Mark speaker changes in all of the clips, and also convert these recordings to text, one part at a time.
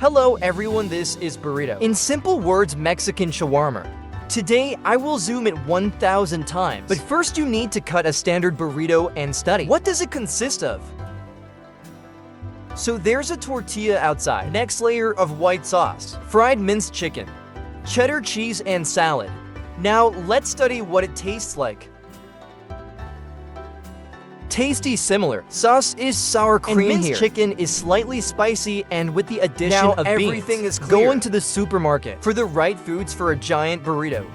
Speaker 1: Hello everyone, this is Burrito. In simple words, Mexican shawarma. Today, I will zoom it 1,000 times. But first you need to cut a standard burrito and study. What does it consist of? So there's a tortilla outside, next layer of white sauce, fried minced chicken, cheddar cheese and salad. Now let's study what it tastes like. Tasty similar. Sauce is sour cream and minced chicken is slightly spicy and with the addition of beans. Everything is clear. Going to the supermarket for the right foods for a giant burrito.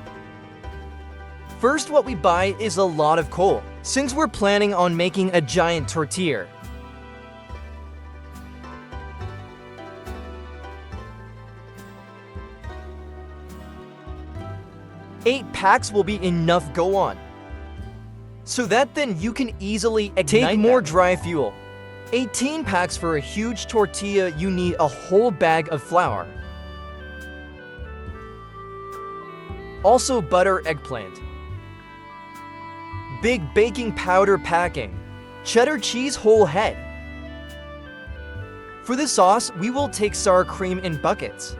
Speaker 1: First, what we buy is a lot of coal, since we're planning on making a giant tortilla. Eight packs will be enough. Go on. So that then you can easily ignite. Take more dry fuel. 18 packs for a huge tortilla, you need a whole bag of flour. Also butter, eggplant. Big baking powder packing. Cheddar cheese whole head. For the sauce, we will take sour cream in buckets.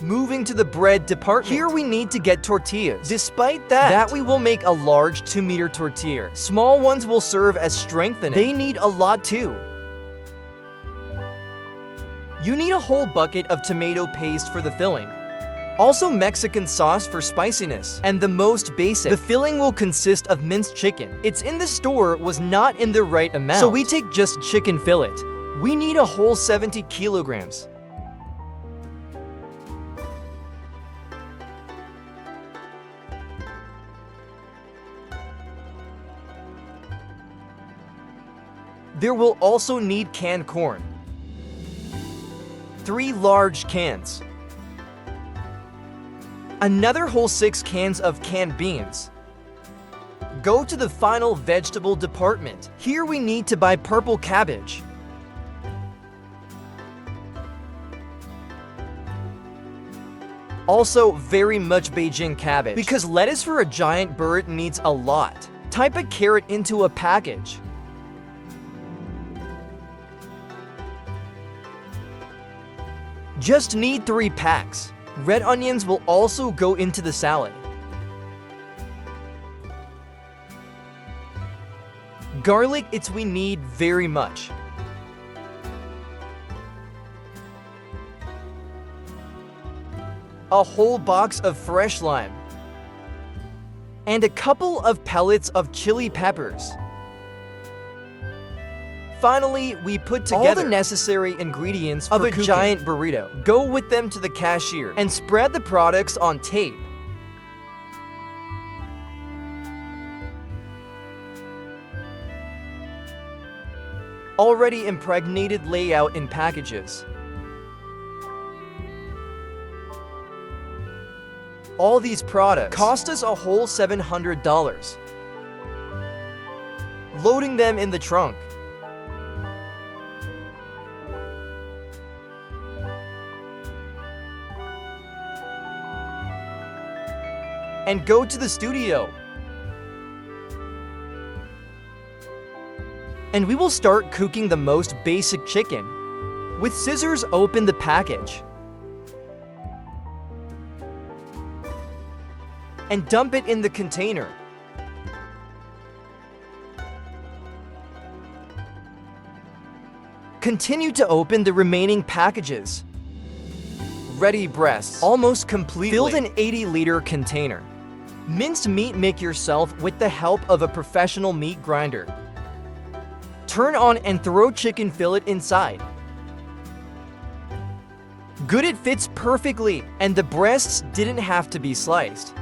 Speaker 1: Moving to the bread department. Here we need to get tortillas. Despite that we will make a large 2-meter tortilla. Small ones will serve as strengthening. They need a lot too. You need a whole bucket of tomato paste for the filling. Also Mexican sauce for spiciness. And the most basic, the filling will consist of minced chicken. It's in the store, was not in the right amount. So we take just chicken fillet. We need a whole 70 kilograms. There will also need canned corn. 3 large cans. Another whole 6 cans of canned beans. Go to the final vegetable department. Here we need to buy purple cabbage. Also very much Beijing cabbage, because lettuce for a giant burrito needs a lot. Type a carrot into a package. Just need 3 packs. Red onions will also go into the salad. Garlic, we need very much. A whole box of fresh lime. And a couple of pellets of chili peppers. Finally, we put together all the necessary ingredients of a giant burrito. Go with them to the cashier and spread the products on tape. Already impregnated layout in packages. All these products cost us a whole $700. Loading them in the trunk. And go to the studio. And we will start cooking the most basic chicken. With scissors, open the package. And dump it in the container. Continue to open the remaining packages. Ready breasts, almost completely. Filled an 80-liter container. Minced meat, make yourself with the help of a professional meat grinder. Turn on and throw chicken fillet inside. Good, it fits perfectly, and the breasts didn't have to be sliced.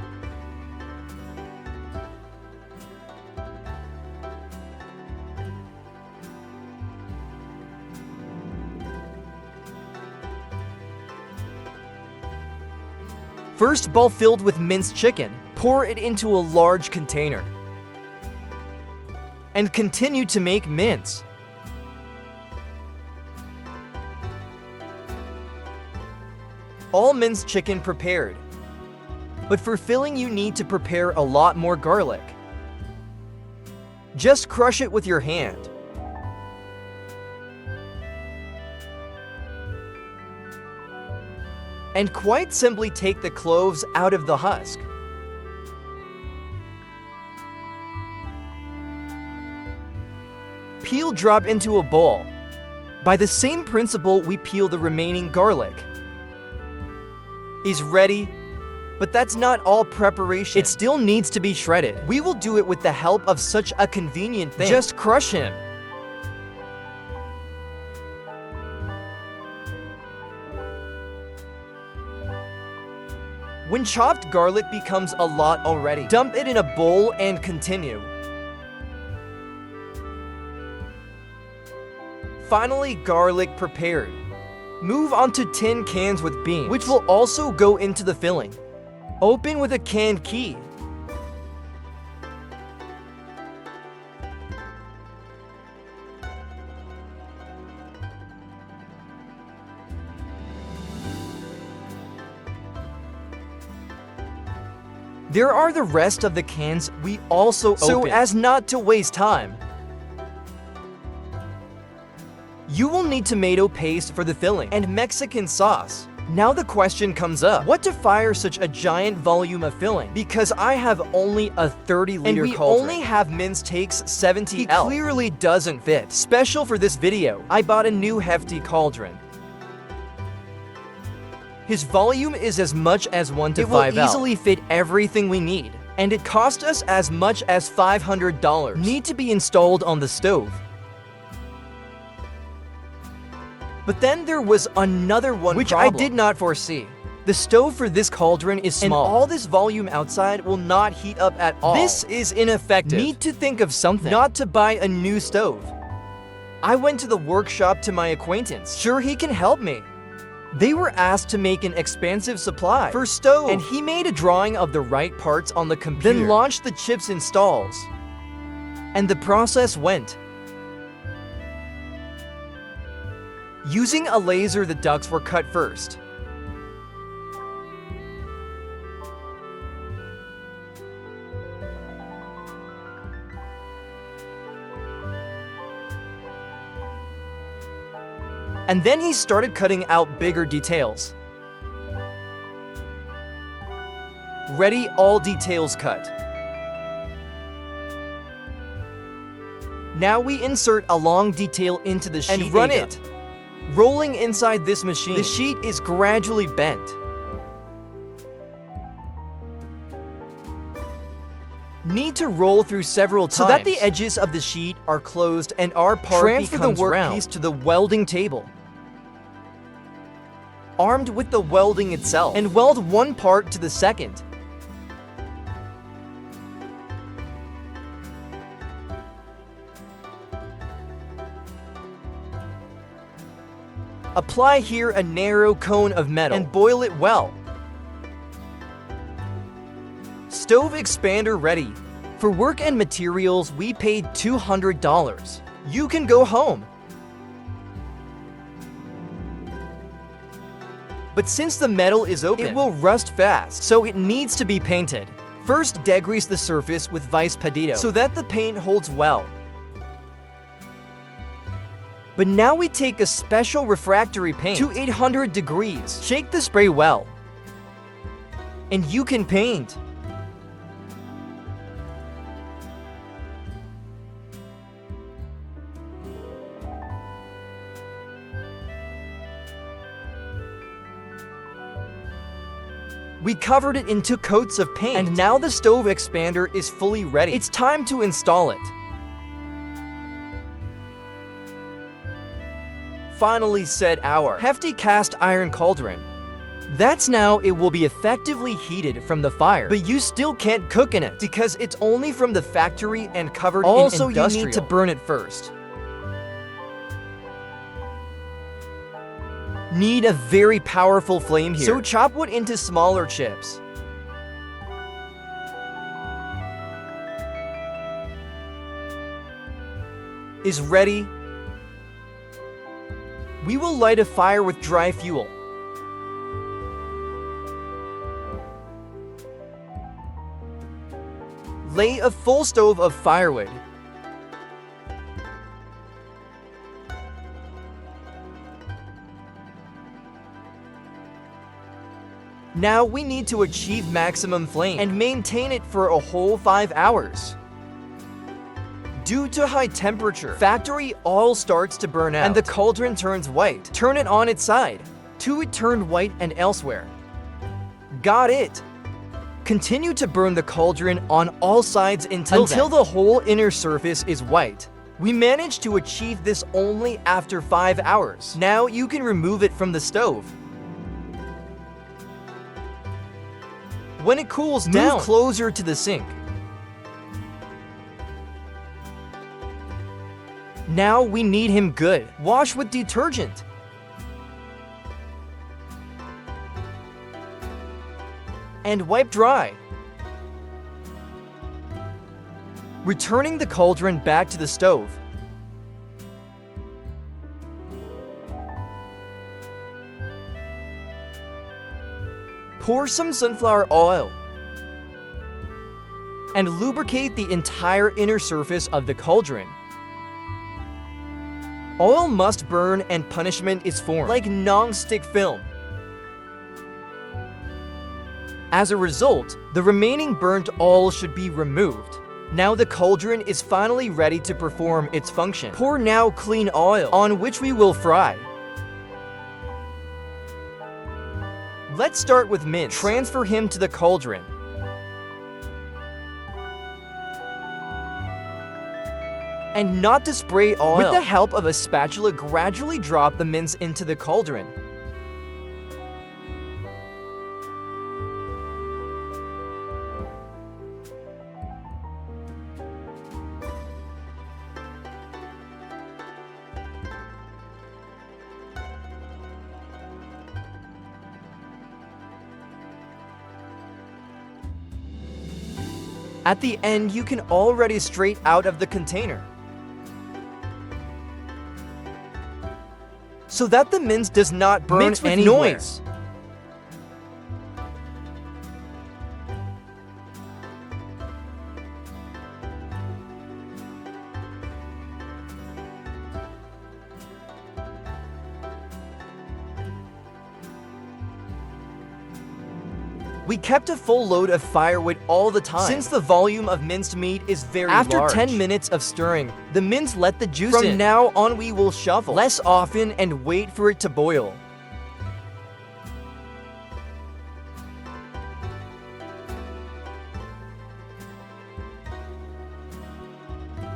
Speaker 1: First bowl filled with minced chicken, pour it into a large container. And continue to make mince. All minced chicken prepared. But for filling you need to prepare a lot more garlic. Just crush it with your hand. And quite simply take the cloves out of the husk. Peel drop into a bowl. By the same principle, we peel the remaining garlic. Is ready, but that's not all preparation. It still needs to be shredded. We will do it with the help of such a convenient thing. Just crush him. When chopped garlic becomes a lot already, dump it in a bowl and continue. Finally, garlic prepared. Move on to tin cans with beans, which will also go into the filling. Open with a can key. There are the rest of the cans we also open, so as not to waste time. You will need tomato paste for the filling and Mexican sauce. Now the question comes up, what to fire such a giant volume of filling? Because I have only a 30-liter cauldron. And we only have mince takes 70L. He clearly doesn't fit. Special for this video, I bought a new hefty cauldron. His volume is as much as 1 to 5L. It will easily fit everything we need, and it cost us as much as $500. Need to be installed on the stove. But then there was another one which problem I did not foresee. The stove for this cauldron is small, and all this volume outside will not heat up at all. This is ineffective. Need to think of something, not to buy a new stove. I went to the workshop to my acquaintance. Sure, he can help me. They were asked to make an expansive supply for stove, and he made a drawing of the right parts on the computer, then launched the chips installs. And the process went. Using a laser, the ducts were cut first. And then he started cutting out bigger details. Ready, all details cut. Now we insert a long detail into the sheet and run it. Rolling inside this machine, the sheet is gradually bent. Need to roll through several times so that the edges of the sheet are closed and our part transfer becomes the workpiece to the welding table. Armed with the welding itself, and weld one part to the second. Apply here a narrow cone of metal and boil it well. Stove expander ready. For work and materials, we paid $200. You can go home. But since the metal is open, it will rust fast, so it needs to be painted. First, degrease the surface with Vice Pedito so that the paint holds well. But now we take a special refractory paint to 800 degrees. Shake the spray well, and you can paint. We covered it in 2 coats of paint, and now the stove expander is fully ready. It's time to install it. Finally set our hefty cast iron cauldron. That's now it will be effectively heated from the fire, but you still can't cook in it because it's only from the factory and covered in industrial. Also, you need to burn it first. Need a very powerful flame here, so chop wood into smaller chips. Is ready. We will light a fire with dry fuel. Lay a full stove of firewood. Now we need to achieve maximum flame and maintain it for a whole 5 hours. Due to high temperature, factory oil starts to burn out and the cauldron turns white. Turn it on its side till it turned white and elsewhere. Got it. Continue to burn the cauldron on all sides until the whole inner surface is white. We managed to achieve this only after 5 hours. Now you can remove it from the stove. When it cools down, move closer to the sink. Now we knead him good. Wash with detergent. And wipe dry. Returning the cauldron back to the stove. Pour some sunflower oil and lubricate the entire inner surface of the cauldron. Oil must burn and punishment is formed like non-stick film. As a result, the remaining burnt oil should be removed. Now the cauldron is finally ready to perform its function. Pour now clean oil on which we will fry. Let's start with mince. Transfer him to the cauldron. And not to spray oil. With the help of a spatula, gradually drop the mince into the cauldron. At the end, you can already straight out of the container, so that the mince does not burn anywhere. Noise. We kept a full load of firewood all the time, since the volume of minced meat is very large. After 10 minutes of stirring, the mince let the juice in. From now on we will shuffle less often and wait for it to boil.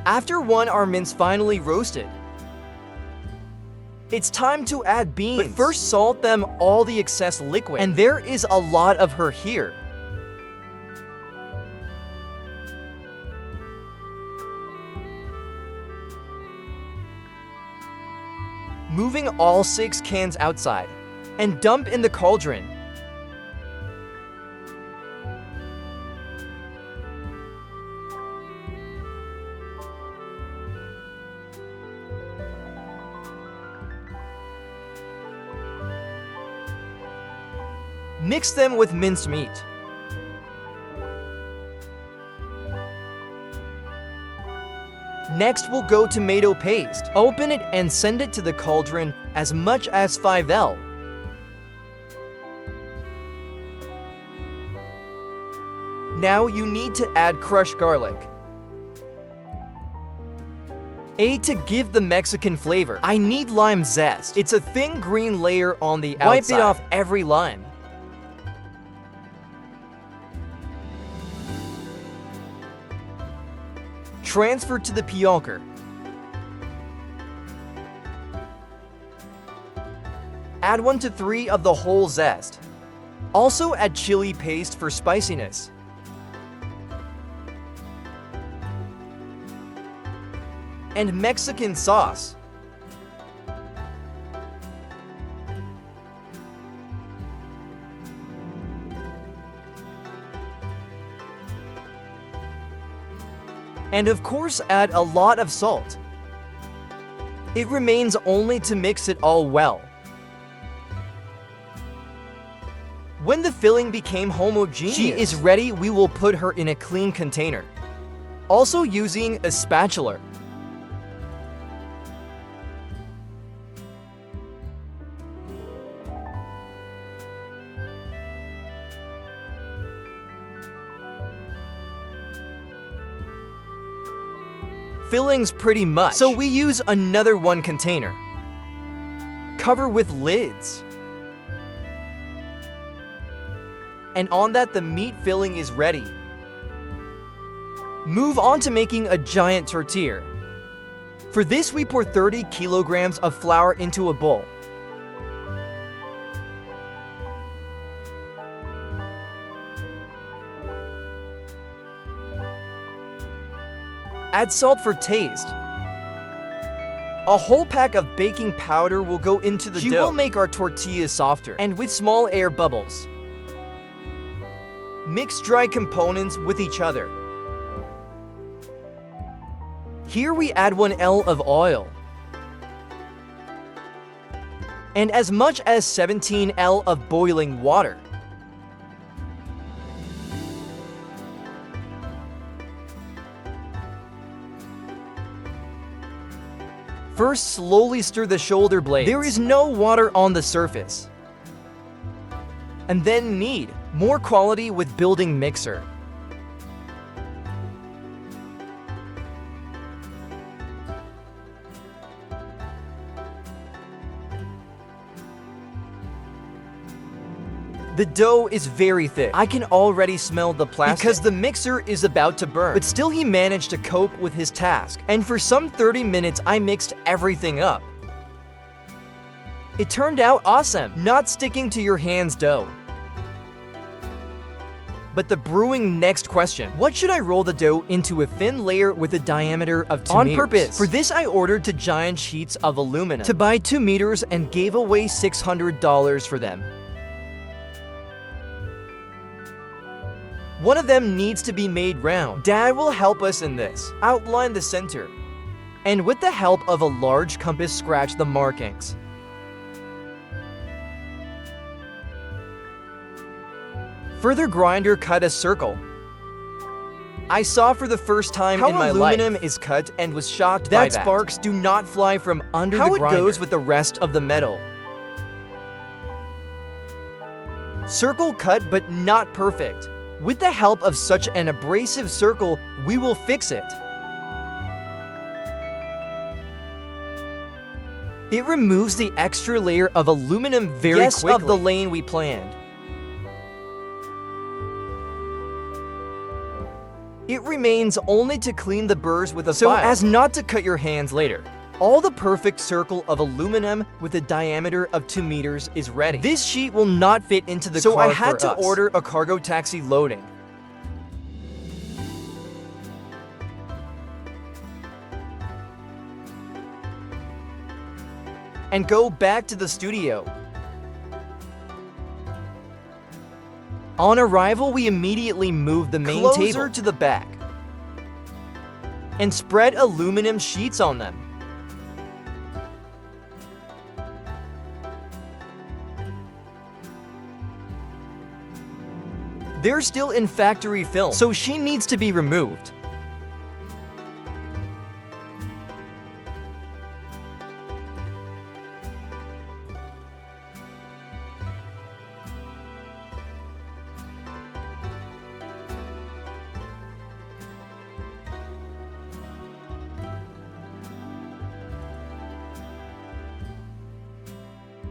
Speaker 1: After our mince finally roasted, it's time to add beans. But first salt them all the excess liquid. And there is a lot of her here. Moving all 6 cans outside and dump in the cauldron. Mix them with minced meat. Next we'll go tomato paste. Open it and send it to the cauldron as much as 5L. Now you need to add crushed garlic. To give the Mexican flavor, I need lime zest. It's a thin green layer on the outside. Wipe it off every lime. Transfer to the pionker. Add 1 to 3 of the whole zest. Also add chili paste for spiciness. And Mexican sauce. And of course, add a lot of salt. It remains only to mix it all well. When the filling became homogeneous, she is ready. We will put her in a clean container. Also using a spatula. fillings pretty much. So we use another one container. Cover with lids. And on that, the meat filling is ready. Move on to making a giant tortilla. For this, we pour 30 kilograms of flour into a bowl. Add salt for taste. A whole pack of baking powder will go into the dough. She will make our tortillas softer and with small air bubbles. Mix dry components with each other. Here we add 1 L of oil and as much as 17 L of boiling water. First, slowly stir the shoulder blades. There is no water on the surface. And then knead. More quality with building mixer. The dough is very thick. I can already smell the plastic because the mixer is about to burn. But still he managed to cope with his task. And for some 30 minutes, I mixed everything up. It turned out awesome. Not sticking to your hands dough. But the brewing next question. What should I roll the dough into a thin layer with a diameter of 2 meters? On purpose. For this, I ordered 2 giant sheets of aluminum to buy 2 meters and gave away $600 for them. One of them needs to be made round. Dad will help us in this. Outline the center. And with the help of a large compass, scratch the markings. Further grinder, cut a circle. I saw for the first time in my life how aluminum is cut and was shocked that sparks do not fly from under the grinder. How it goes with the rest of the metal. Circle cut but not perfect. With the help of such an abrasive circle, we will fix it. It removes the extra layer of aluminum very quickly. Of the lane we planned. It remains only to clean the burrs with a file, so as not to cut your hands later. All the perfect circle of aluminum with a diameter of 2 meters is ready. This sheet will not fit into the car for us. So I had to order a cargo taxi loading. And go back to the studio. On arrival, we immediately moved the main table to the back and spread aluminum sheets on them. They're still in factory film, so she needs to be removed.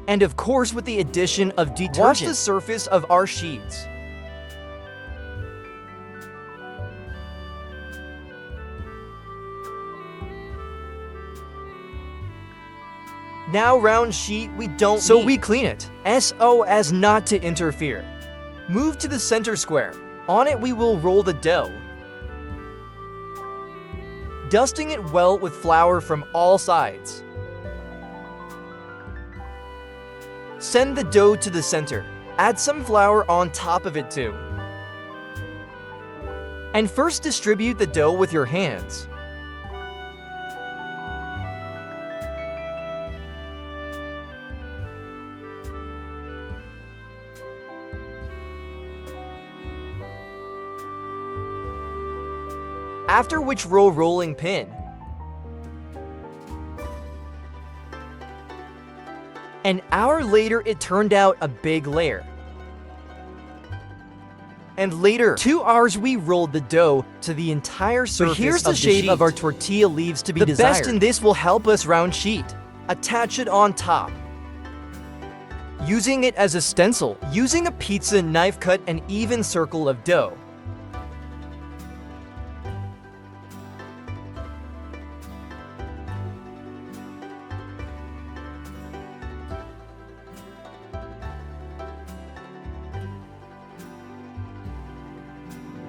Speaker 1: And of course, with the addition of detergent, wash the surface of our sheets. Now round sheet we don't so need. We clean it, so as not to interfere. Move to the center square. On it we will roll the dough, dusting it well with flour from all sides. Send the dough to the center. Add some flour on top of it too. And first distribute the dough with your hands. After which roll rolling pin. An hour later, it turned out a big layer. And later, 2 hours, we rolled the dough to the entire surface. But here's the shape of our tortilla leaves to be desired. The best in this will help us round sheet. Attach it on top, using it as a stencil. Using a pizza knife, cut an even circle of dough.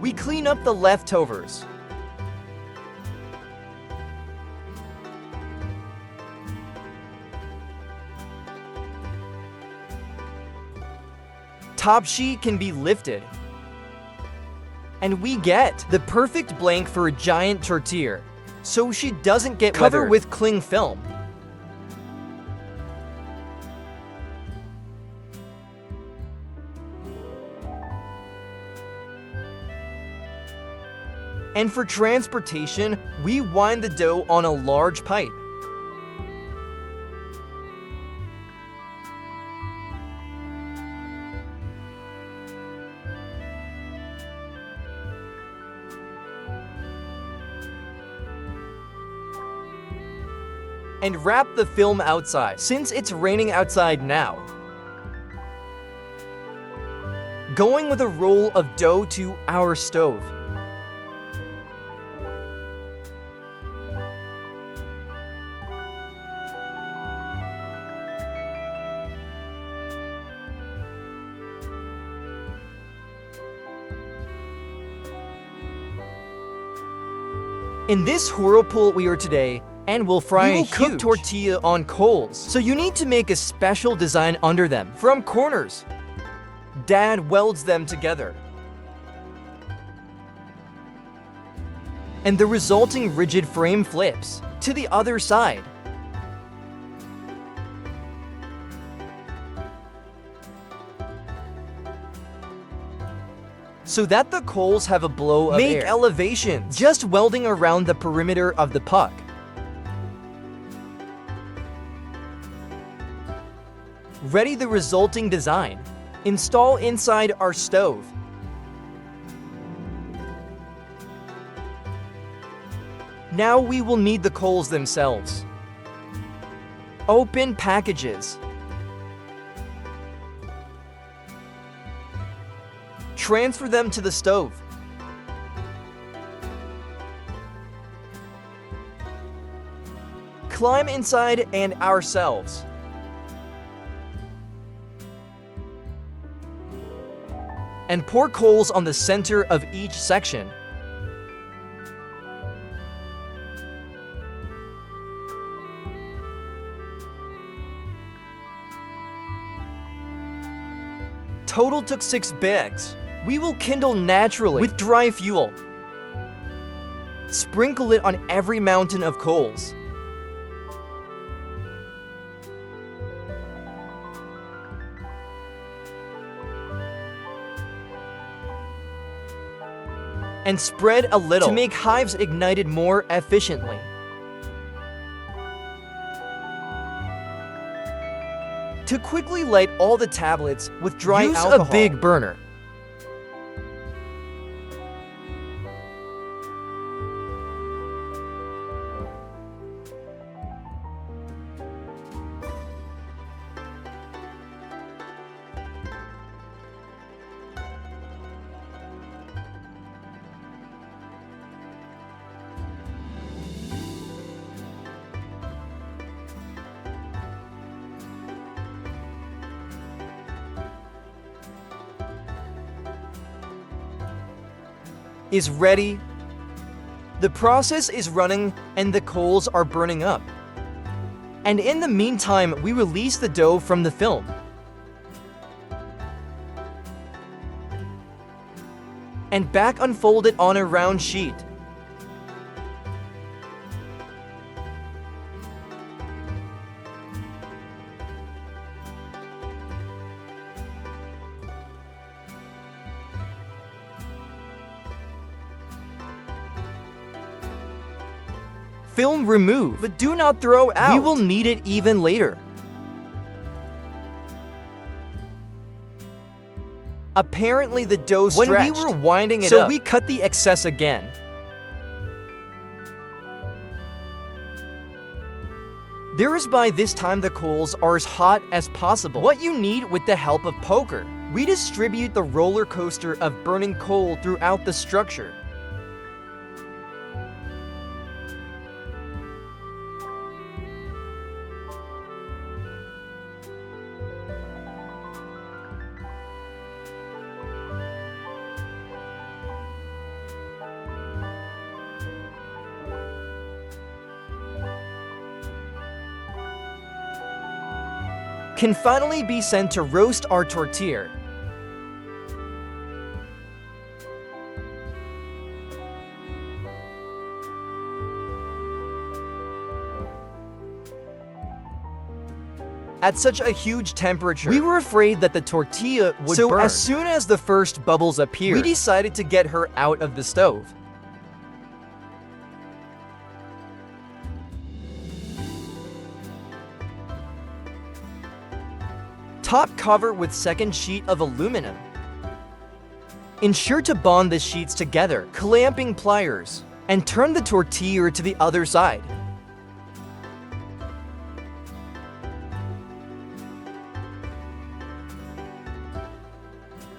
Speaker 1: We clean up the leftovers. Top sheet can be lifted. And we get the perfect blank for a giant tortilla, so she doesn't get covered with cling film. And for transportation, we wind the dough on a large pipe. And wrap the film outside, since it's raining outside now. Going with a roll of dough to our stove. In this whirlpool we are today, and we'll fry a cooked tortilla on coals. So you need to make a special design under them, from corners. Dad welds them together. And the resulting rigid frame flips to the other side. So that the coals have a blow of air. Make elevations, just welding around the perimeter of the puck. Ready the resulting design. Install inside our stove. Now we will need the coals themselves. Open packages. Transfer them to the stove. Climb inside and ourselves. And pour coals on the center of each section. Total took 6 bags. We will kindle naturally with dry fuel. Sprinkle it on every mountain of coals. And spread a little to make hives ignited more efficiently. To quickly light all the tablets with dry alcohol. Use a big burner. Is ready. The process is running and the coals are burning up. And in the meantime, we release the dough from the film. And back unfold it on a round sheet. Film remove, but do not throw out. We will need it even later. Apparently the dough stretched. When we were winding it up, so we cut the excess again. There is by this time the coals are as hot as possible. What you need with the help of poker. We distribute the roller coaster of burning coal throughout the structure. Can finally be sent to roast our tortilla. At such a huge temperature, we were afraid that the tortilla would burn. So as soon as the first bubbles appeared, we decided to get her out of the stove. Top cover with second sheet of aluminum. Ensure to bond the sheets together, clamping pliers, and turn the tortilla to the other side.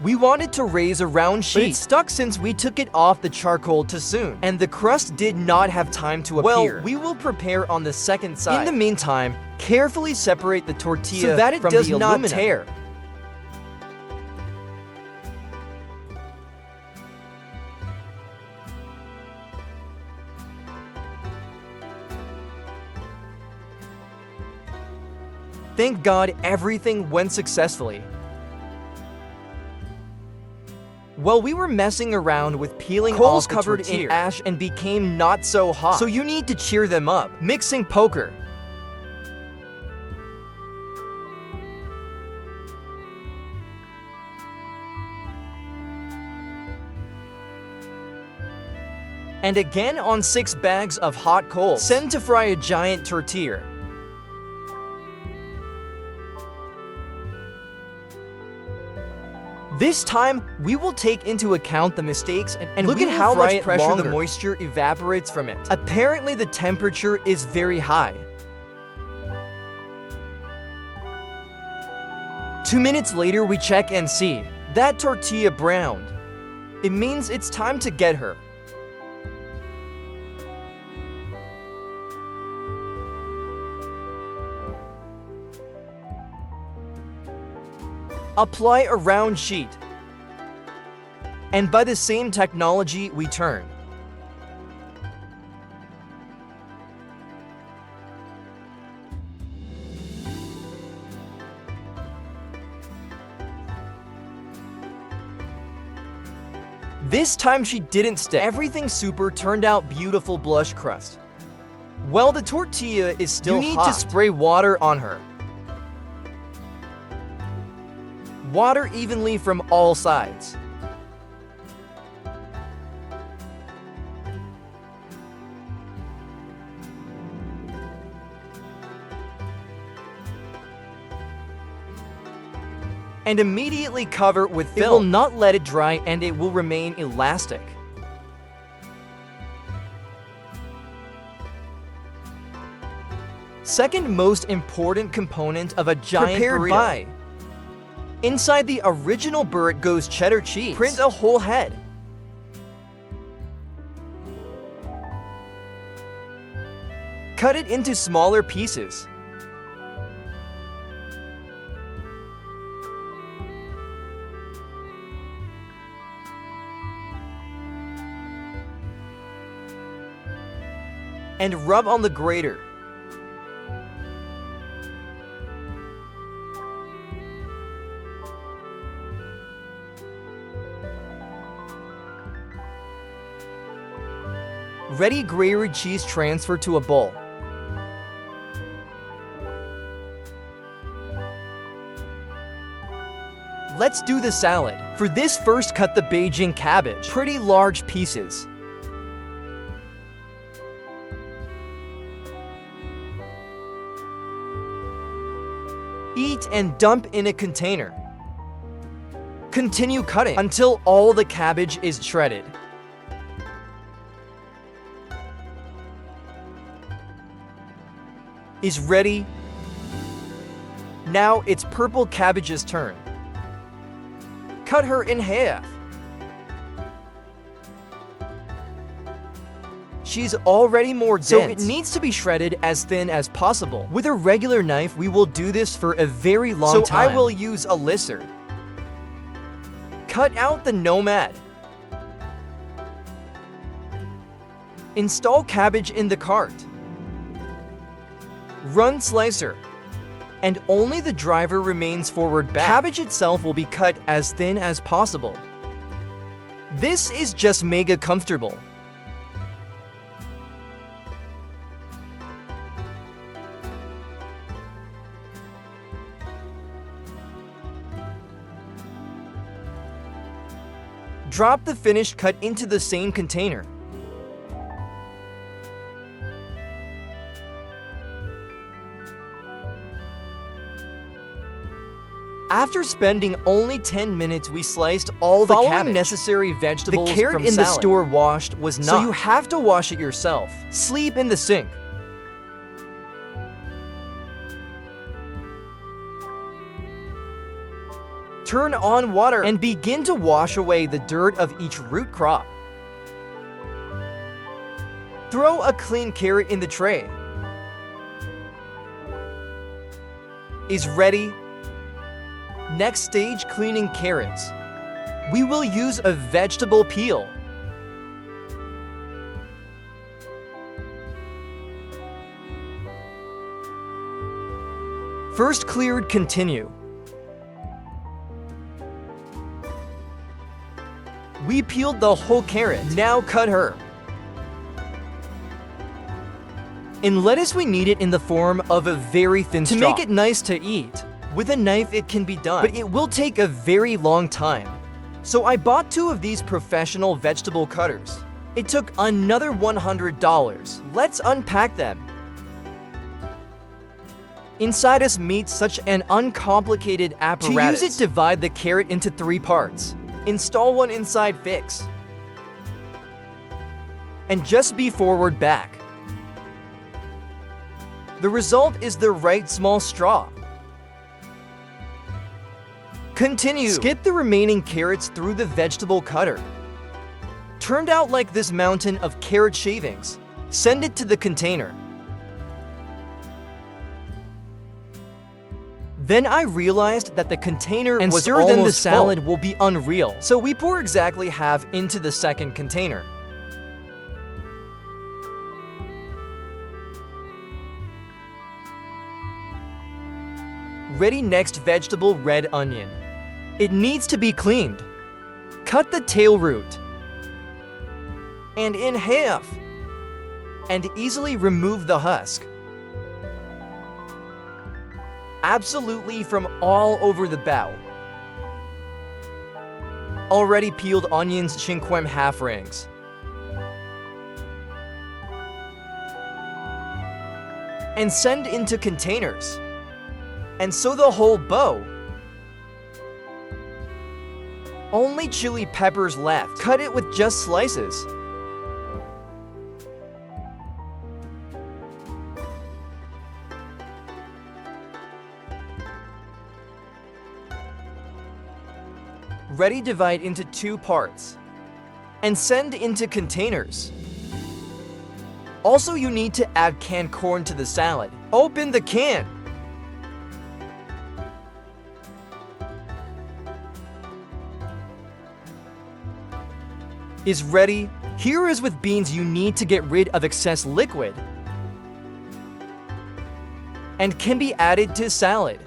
Speaker 1: We wanted to raise a round sheet, but it stuck since we took it off the charcoal too soon, and the crust did not have time to appear. Well, we will prepare on the second side. In the meantime, carefully separate the tortilla so that it does not tear. Thank God everything went successfully. Well, we were messing around with peeling coals off the covered tortilla in ash and became not so hot. So you need to cheer them up. Mixing poker. And again on 6 bags of hot coals. Send to fry a giant tortilla. This time, we will take into account the mistakes and look at how much pressure the moisture evaporates from it. Apparently, the temperature is very high. 2 minutes later, we check and see that tortilla browned. It means it's time to get her. Apply a round sheet. And by the same technology, we turn. This time she didn't stick. Everything super turned out beautiful blush crust. Well, the tortilla is still hot. You need to spray water on her. Water evenly from all sides. And immediately cover with film. It will not let it dry and it will remain elastic. Second most important component of a giant burrito. Inside the original burrito goes cheddar cheese. Print a whole head. Cut it into smaller pieces. And rub on the grater. Ready grated cheese transfer to a bowl. Let's do the salad. For this, first cut the Beijing cabbage, pretty large pieces. Eat and dump in a container. Continue cutting until all the cabbage is shredded. Is ready. Now it's purple cabbage's turn. Cut her in half. She's already more dense, so it needs to be shredded as thin as possible. With a regular knife, we will do this for a very long time. So I will use a lisser. Cut out the nomad. Install cabbage in the cart. Run slicer. And only the driver remains forward back. Cabbage itself will be cut as thin as possible. This is just mega comfortable. Drop the finished cut into the same container. After spending only 10 minutes, we sliced all the cabbage. Necessary vegetables. The carrot in the store washed was not, so you have to wash it yourself. Sleep in the sink. Turn on water and begin to wash away the dirt of each root crop. Throw a clean carrot in the tray. Is ready. Next stage, cleaning carrots. We will use a vegetable peel. First cleared, continue. We peeled the whole carrot. Now cut her. In lettuce, we need it in the form of a very thin straw. To make it nice to eat, with a knife it can be done, but it will take a very long time. So I bought 2 of these professional vegetable cutters. It took another $100. Let's unpack them. Inside us meets such an uncomplicated apparatus. To use it, divide the carrot into 3 parts. Install one inside fix. And just be forward back. The result is the right small straw. Continue. Skip the remaining carrots through the vegetable cutter. Turned out like this mountain of carrot shavings. Send it to the container. Then I realized that the container was stir, then the salad will be unreal. So we pour exactly half into the second container. Ready. Next, vegetable red onion. It needs to be cleaned. Cut the tail root and in half and easily remove the husk. Absolutely from all over the bow. Already peeled onions, chinquem half rings. And send into containers. And sew the whole bow. Only chili peppers left. Cut it with just slices. Ready, divide into 2 parts and send into containers. Also, you need to add canned corn to the salad. Open the can. Is ready. Here is with beans, you need to get rid of excess liquid and can be added to salad.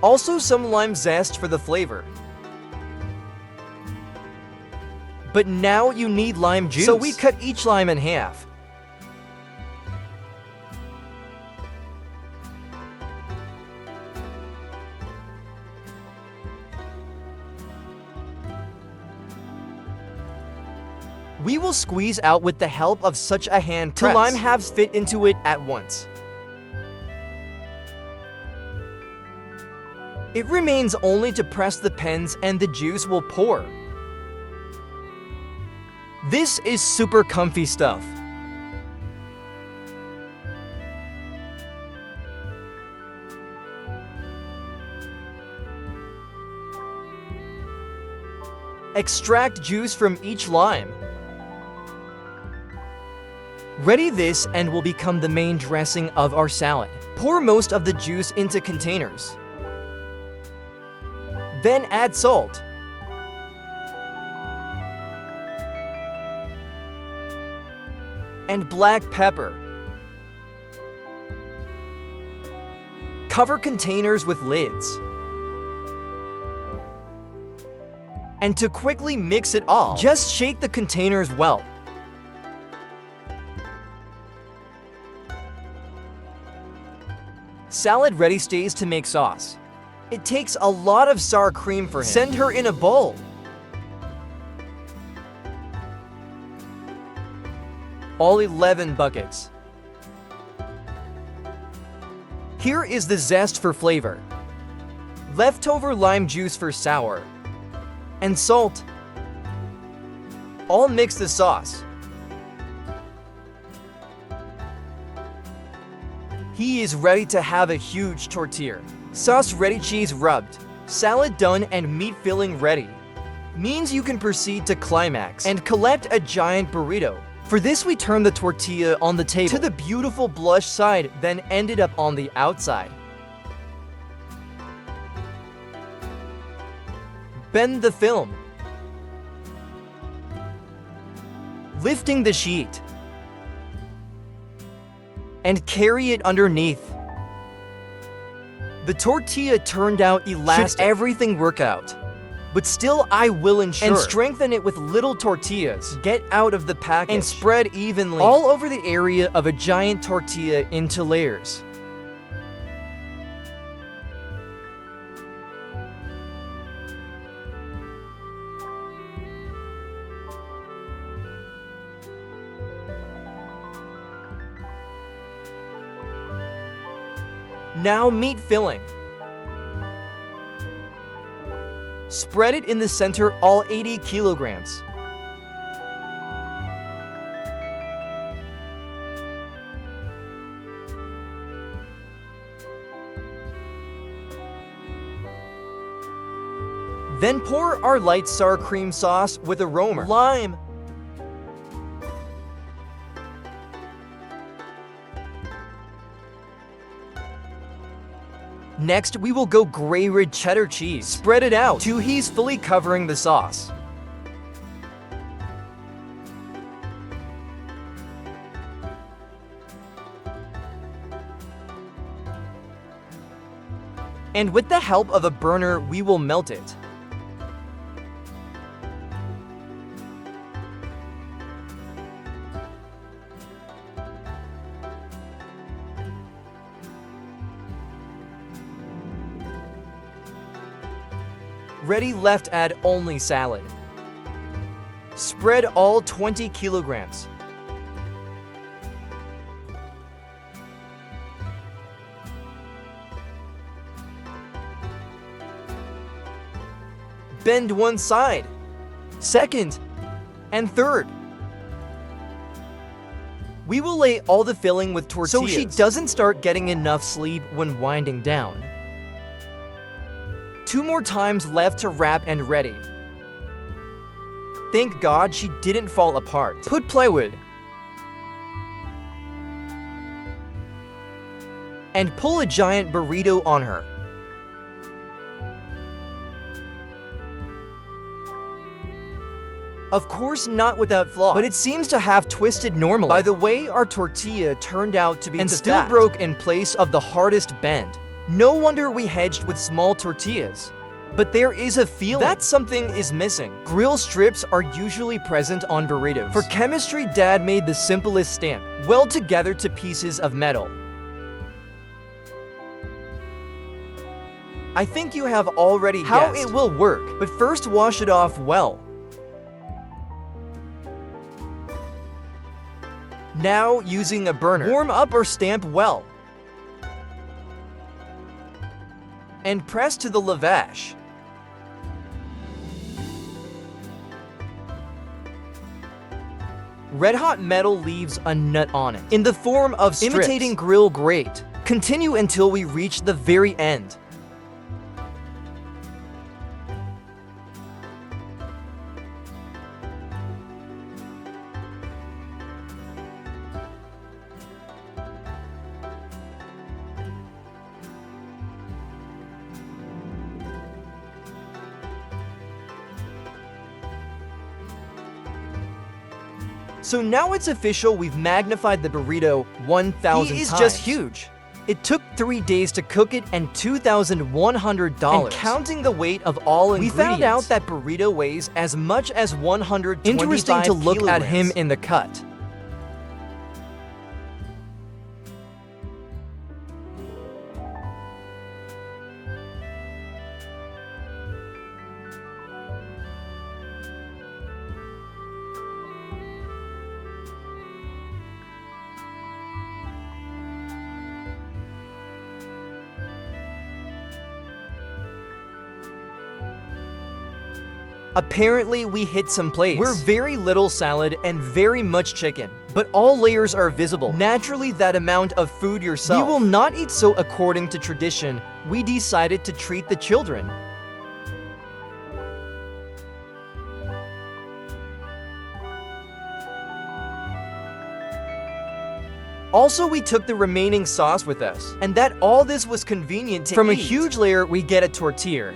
Speaker 1: Also some lime zest for the flavor. But now you need lime juice. So we cut each lime in half. We will squeeze out with the help of such a hand press. 2 lime halves fit into it at once. It remains only to press the pens and the juice will pour. This is super comfy stuff. Extract juice from each lime. Ready this and will become the main dressing of our salad. Pour most of the juice into containers. Then add salt. And black pepper. Cover containers with lids. And to quickly mix it all, just shake the containers well. Salad ready stays to make sauce. It takes a lot of sour cream for him. Send her in a bowl. All 11 buckets. Here is the zest for flavor. Leftover lime juice for sour. And salt. All mix the sauce. He is ready to have a huge tortilla. Sauce ready, cheese rubbed. Salad done and meat filling ready. Means you can proceed to climax and collect a giant burrito. For this we turn the tortilla on the table to the beautiful blush side, then end it up on the outside. Bend the film. Lifting the sheet. And carry it underneath. The tortilla turned out elastic. Should everything work out? But still I will ensure. And strengthen it with little tortillas. Get out of the package. And spread evenly all over the area of a giant tortilla into layers. Now meat filling. Spread it in the center, all 80 kilograms. Then pour our light sour cream sauce with aroma. Lime. Next, we will go grated cheddar cheese. Spread it out till he's fully covering the sauce. And with the help of a burner, we will melt it. Ready, left, add only salad. Spread all 20 kilograms. Bend one side, second, and third. We will lay all the filling with tortillas so she doesn't start getting enough sleep when winding down. 2 more times left to wrap and ready. Thank God she didn't fall apart. Put plywood. And pull a giant burrito on her. Of course, not without flaw, but it seems to have twisted normally. By the way, our tortilla turned out to be and still broke in place of the hardest bend. No wonder we hedged with small tortillas. But there is a feeling that something is missing. Grill strips are usually present on burritos. For chemistry, Dad made the simplest stamp, weld together to pieces of metal. I think you have already guessed how it will work, but first wash it off well. Now, using a burner, warm up or stamp well. And press to the lavash. Red hot metal leaves a nut on it, in the form of strips. Imitating grill grate. Continue until we reach the very end. So now it's official, we've magnified the burrito 1,000 times. He is just huge. It took 3 days to cook it and $2,100. And counting the weight of all ingredients, we found out that burrito weighs as much as 125 kilograms. Interesting to look at him in the cut. Apparently, we hit some plates. We're very little salad and very much chicken, but all layers are visible. Naturally, that amount of food yourself. We will not eat, so according to tradition, we decided to treat the children. Also, we took the remaining sauce with us, and that all this was convenient to eat. From a huge layer, we get a tortilla.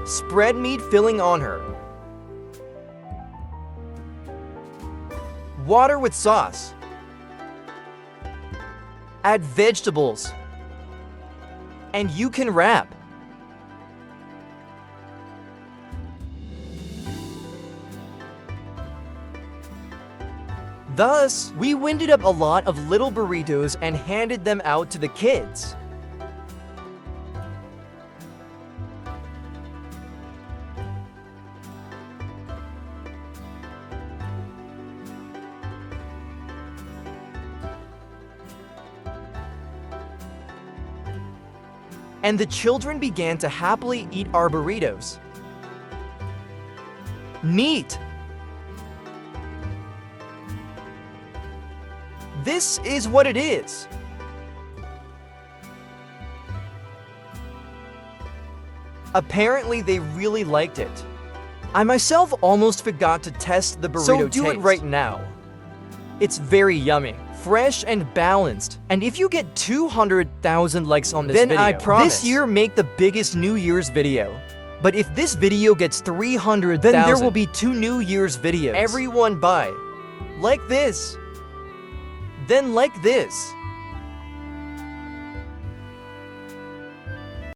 Speaker 1: Spread meat filling on her. Water with sauce. Add vegetables. And you can wrap. Thus, we winded up a lot of little burritos and handed them out to the kids. And the children began to happily eat our burritos. Neat! This is what it is. Apparently, they really liked it. I myself almost forgot to test the burrito
Speaker 2: So do
Speaker 1: taste.
Speaker 2: it right now.
Speaker 1: It's very yummy, fresh and balanced. And if you get 200,000 likes on this
Speaker 2: Then
Speaker 1: video,
Speaker 2: I promise
Speaker 1: this year make the biggest New Year's video. But if this video gets 300,000,
Speaker 2: then
Speaker 1: there will be 2 New Year's videos. Everyone buy. Like this. Then like this.